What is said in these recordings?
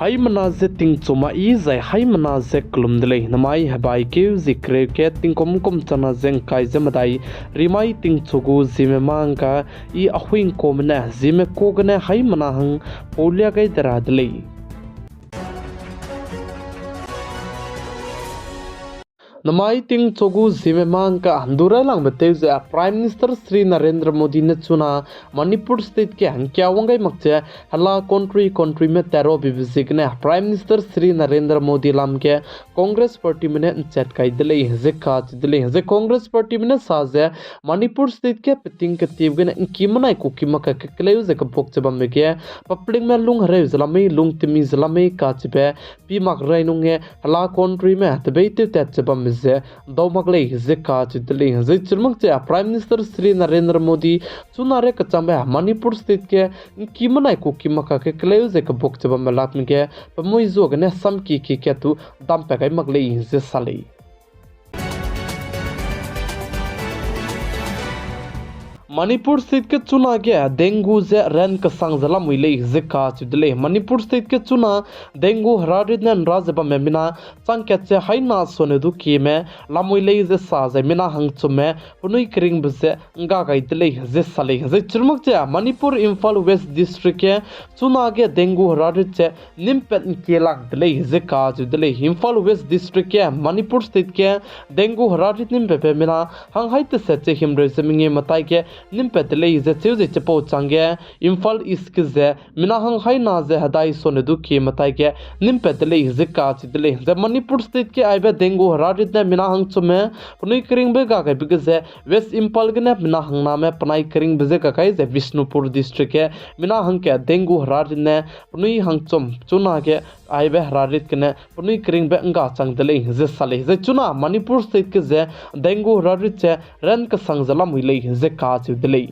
hai manaze ting chuma I zai hai manaze klum dele namai habai ke zikre ke ting kom chana zeng kai zemadai rimai ting chugu zime mangka I ahuing komna zime kogna hai manahang polia kai dara dele namai ting chogu zime mangka handura lang bete ze Prime Minister Sri Narendra Modi ne chuna Manipur state ke hankya wangai makche hala country में तेरो विभिजिक ने Prime Minister Sri Narendra Modi lam के Congress party में chat kai dile hze kach dile hze Congress party में साजे Manipur state के pitting के तीव ने किमनाई को किमा का क्लेउ जे कपक चबम में के पब्लिक में लुंग हरे जलमे लुंग तिमी जलमे काच पे पी मक राइनुंगे hala country में तबेते tet चबम जे दौमगले हजे काच दिले हजे चिरमक जे Prime Minister Sri Narendra Modi चुनारे कचंबे Manipur स्थित के किमनाई को किमका के क्लेउ जे कबक चबम में लापन के पमुई जोग ने सम की के तु दम पे गई मगले हजे साले मणिपुर स्थित के चुना के डेंगू जे रन का संगजला मुइले जिका चुदले मणिपुर स्थित के चुना डेंगू हरारित ने राजबा में मिना संकेत हाइना सोने दु की में लामुइले जे साजे मिना हंगचु में पुनुई करिंग बसे गा गाइदले जे साले जे चिरमक जे मणिपुर इंफाल वेस्ट डिस्ट्रिक्ट के चुना के डेंगू हरारित से निमपेट केलाक दले जिका चुदले इंफाल वेस्ट डिस्ट्रिक्ट के मणिपुर स्थित के डेंगू हरारित निमपे मिना हंगहाइते से हिमरे जमिंगे मताई के निमपेदले जे चेउजे चपो चांगे इंफाल ईस्ट के जे मिनाहंग हाइना जे हदाई सोने दुखी मताई के निमपेदले जे काच दिले जे मणिपुर स्टेट के आइबे डेंगू हरारित ने मिनाहंग चुमे पुनुई करिंग बे गागे बिगे जे वेस्ट इंफाल के ने मिनाहंग नामे पनाई करिंग बजे गागे जे विष्णुपुर डिस्ट्रिक्ट के मिनाहंग के डेंगू हरारित ने पुनुई हंग चुम चुना के आइबे हरारित के ने पुनुई करिंग बे अंगा चांग दिले जे साले जे चुना मणिपुर स्टेट के जे डेंगू हरारित से रन का संगजला मुइले जे काच दिले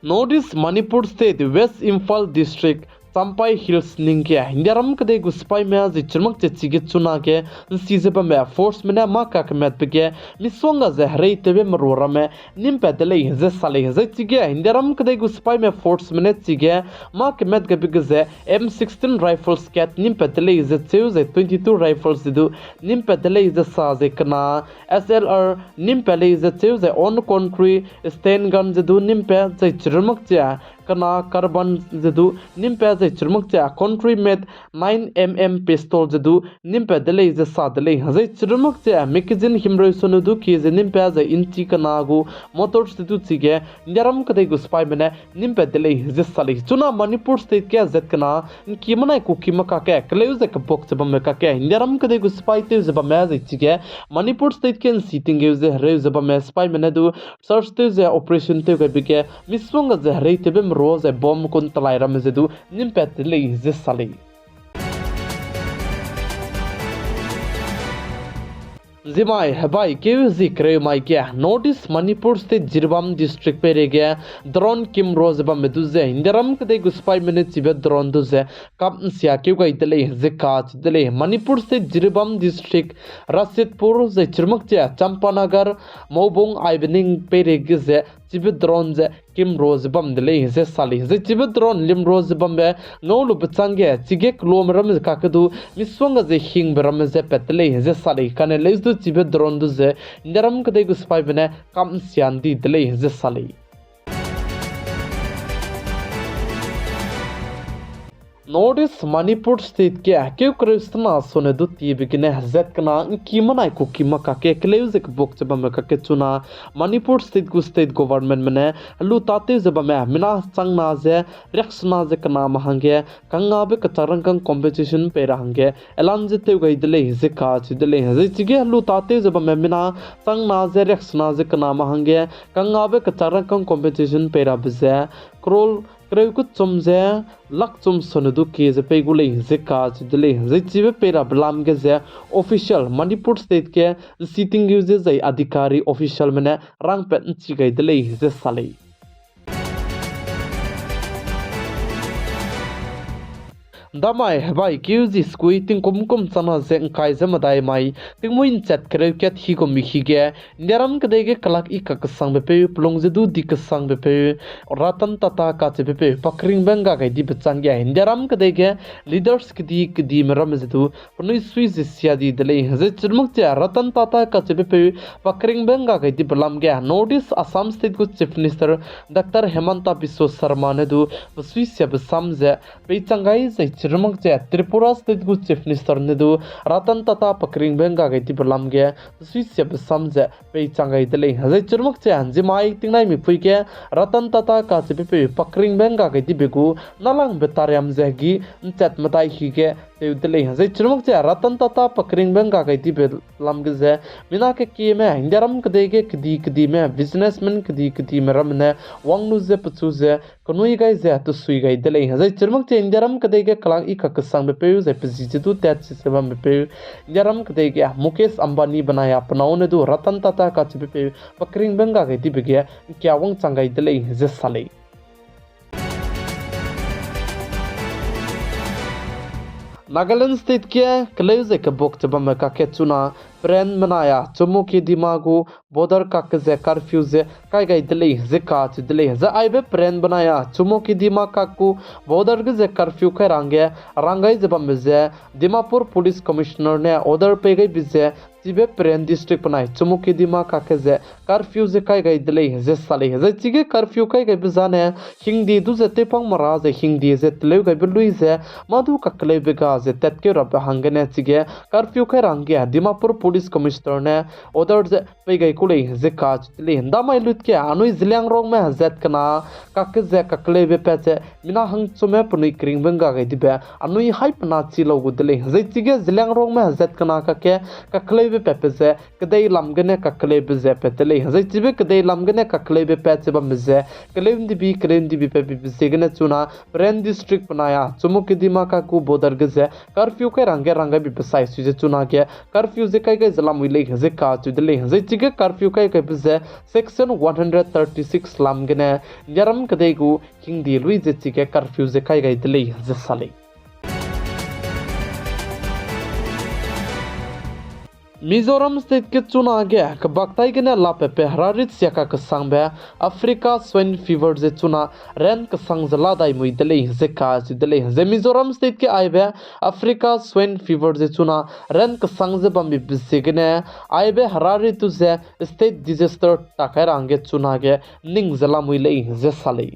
north Manipur state west Imphal district Sampai Hills ningke hindaram kade guspai me az chirmak chechige chuna ke size ba me force me na ma ka kmet pege misonga ze hrei tebe marora me nim pedale ze sale ze chige hindaram kade guspai me force me ne chige ma kmet ge bege ze M16 rifles ket nim pedale ze cheu ze 22 rifles du nim pedale ze sa ze kana SLR nim pele ze cheu ze on country stand gun ze du nim pe ze chirmak cha kana carbon zedu nimpe ze churmuk cha country made 9mm pistol zedu nimpe dele ze sadle ze churmuk cha mikizin himroi sonudu ki ze nimpe ze inchi kana gu motor zedu chige nyaram kadai gu spy mena nimpe dele ze sali chuna manipur state ke zet kana kimana ku kimaka ke kleu ze kapok chaba me ka ke nyaram kadai gu spy te ze ba me ze chige manipur state ke sitting ge ze re ze ba me spy mena du search te ze operation te ga bi ke miswang ze re te be रोज बॉम्ब कुन तलायरा में जदू निम्पैतले जे साले जिमाई हबाई के जिक्रे माई के notice Manipur स्थित जिरबाम डिस्ट्रिक्ट पे रे गया ड्रोन किम रोजबा में दुजे इंदरम कदे गुस्पाई मिनट चिबे ड्रोन दुजे कब सिया के गई दले जे काच दले मणिपुर स्थित जिरबाम डिस्ट्रिक्ट रसिदपुर जे चिरमक जे चंपानगर मोबोंग आइबनिंग पे रे गजे चिबे ड्रोन जे किम रोजबम दले जे साली जे चिबे ड्रोन लिम रोजबम बे नोलु बचंगे चिगे क्लोमरम काकदु मिस्वंग जे हिंग बरम जे पेतले जे साली कने लेजदु चिबे ड्रोन दु जे इंदरम कदे गुस्पाई बने कम सियांदी दले जे साली नॉर्थ मणिपुर स्टेट के क्यों क्रिस्तना सोने दु तीबिकने हजत कना कीमनाई को कीमा का के क्लेउजिक बुक जब में का के चुना मणिपुर स्टेट को स्टेट गवर्नमेंट में लु ताते जब में मिना संगना जे रक्षना जे कना महंगे कंगा बे कचरंग कंग कंपटीशन पे रहंगे एलान जते गई दले जे काच दले जे चिगे लु ताते जब में मिना संगना जे रक्षना जे कना महंगे कंगा बे कचरंग कंग कंपटीशन पे रबजे क्रोल क्रेकुत चुमजे लक चुम सनुदु के जे पेगुले जे काज दले जे चिबे पेरा बलाम के जे ऑफिशियल मणिपुर स्टेट के सिटिंग यूजे जे अधिकारी ऑफिशियल मने रंग पे चिगै दले जे साले damai habai kiuzi skui ting kum sana zeng kai zamadai mai ting muin chat kre ket hi ko mi hi ge nyaram kade ge kalak I ka sang be pe plong zedu di ka sang be pe ratan tata ka che be pe pakring benga ga di bechang ge nyaram kade ge leaders kdi meram zedu pnui sui sia di dele ze churmuk che ratan tata ka che be pe pakring benga ga di balam ge notice Assam state ko chief minister Dr. Hemanta Biswa Sharma ne du sui sia samje pe changai ze churmuk che Tripura state ko chief minister ne du ratan tata pakring benga ga di balam ge sui sia samje pe changai dele ze churmuk che anji mai tingnai mi pui ke ratan tata ka che pe pakring benga ga di begu nalang betariam ze gi chat matai hi ge te dele ze churmuk che ratan tata pakring benga ga di be lam ge ze mina ke ki me hindaram kde ge kdi me businessman kdi me ram ne wangnu ze pchu ze konui gai ze to sui gai dele ze churmuk che hindaram kde ge klang I ka sang be pe ze pji je tu tat se bam be pe hindaram kde ge Mukesh Ambani banaya apnao ne du ratan tata ka che pe pakring benga ga di be ge kya wang changai dele ze sale Nagaland state ke kleuze ke bok chaba ka ke chuna peren manaya chumukedima gu border ka ke ze curfew ze kai gai dele ze ka ch dele ze aibe peren banaya chumukedima ka ku border ge ze curfew kai rangai ze bam ze Dimapur police commissioner ne order pe gai bize Zibe peren district panai chumukedima ka ke ze curfew ze kai gai dele ze sale ze chige curfew kai gai bizane hingdi du ze tepang mara ze hingdi ze tleu gai belui ze madu ka klei bega ze tetke rab hangane chige curfew kai rangia Dimapur police commissioner ne order ze pe gai kulei ze ka chile hinda mai lut ke anui zliang rong me zet kana ka ke ze ka klei be peche mina hang chume punui kring benga gai dibe anui hype na chi lo gudle ze chige zliang rong me zet kana ka ke ka klei be pepe ze kadai lamgane ka klei be ze petele ze chibe kadai lamgane ka klei be peche ba mze klem di bi pe bi ze gane chuna peren district panaya chumukedima ka ku border ge ze curfew kai ranga bi pesai su je chuna ke curfew ze kai zalam wi le ze ka chu dele ze chige curfew kai be ze section 136 lamgane yaram kadai gu hingdi lui je chige curfew ze kai dele ze sale Mizoram state ke chuna ge ka baktai ge na la pe hararit siaka ka sangbe Africa swine fever je chuna ren ka sang zala dai mui dele ze ka si dele ze Mizoram state ke aibe Africa swine fever je chuna ren ka sang ze bam bi ge ne aibe hararit tu ze state disaster ta kai range chuna ge ning zala mui le ze sale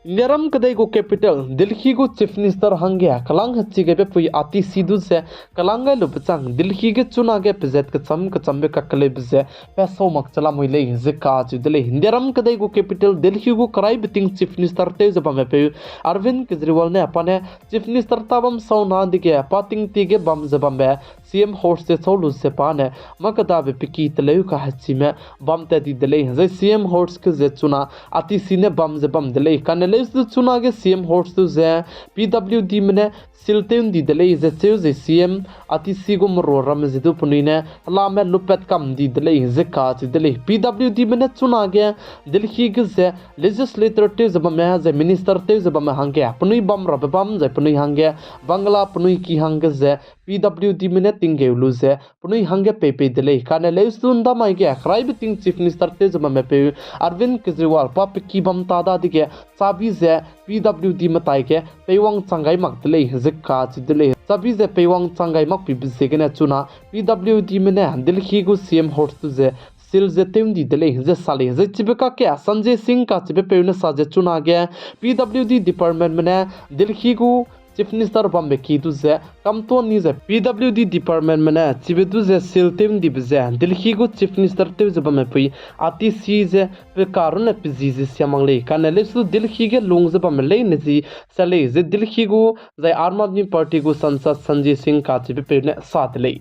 Neram kadai go capital Delhi go chief minister hangya kalang hachi ge pui ati sidu se kalanga lu pachang Delhi ge chuna ge pzet ka chambe ka kale bze peso mak chala moile ze ka chu dele Neram kadai go capital Delhi go karai biting chief minister te zaba me pe Arvind Kejriwal ne apane chief minister tabam sauna dige pating ti ge bam zabambe CM horse se cholu se pane makada be piki tele ka hachi me bam te di dele ze CM horse ke ze chuna ati sine bam zabam dele kanele chuna ge CM horse tu ze PWD mene silteun di dele ze cheu ze CM ati sigum ro ram ze du punine la me lupet kam di dele ze ka ti dele PWD mene chuna ge Delhi ge ze legislator te zaba me ze minister te zaba me hange punui bam rab bam ze punui hange bangla punui ki hange ze PWD mene tinge ulu ze punui hange pepe dele kanele sunda mai ge khrai biting chief minister te zaba me pe Arvind Kejriwal pa ki bam ta da dige sabi ze PWD matai ke pewang changai mak dele zikka chi dele sabi ze pewang changai mak pi se gena chuna PWD mene Delhi go CM hortu ze sil ze temdi dele ze sale ze chibeka ke Sanjay Singh ka chibe pewne sa je chuna ge PWD department mene Delhi go chief minister bambe ki tu ze kamto ni ze PWD department mene chibe tu ze sil temdi bze Delhi go chief minister te ze bame pi ati si ze pe karun pe zizi siamangle kanele su Delhi ge lung ze bame le ne ji sale ze Delhi go ze Aam Aadmi party go sansad Sanjay Singh ka chibe pe ne sath le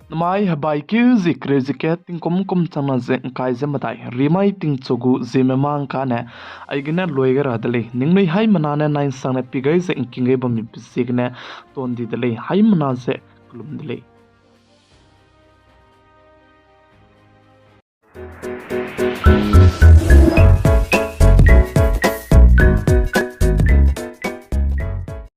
Mai habai ki zikre zike ting kum chana ze kai ze matai rimai ting chogu Zeme mang ka ne aigene loiga ra dele ningnoi hai manane nine sang ne pigai ze inkinge bami bisigne ton di dele hai mana ze klum dele Ahuibe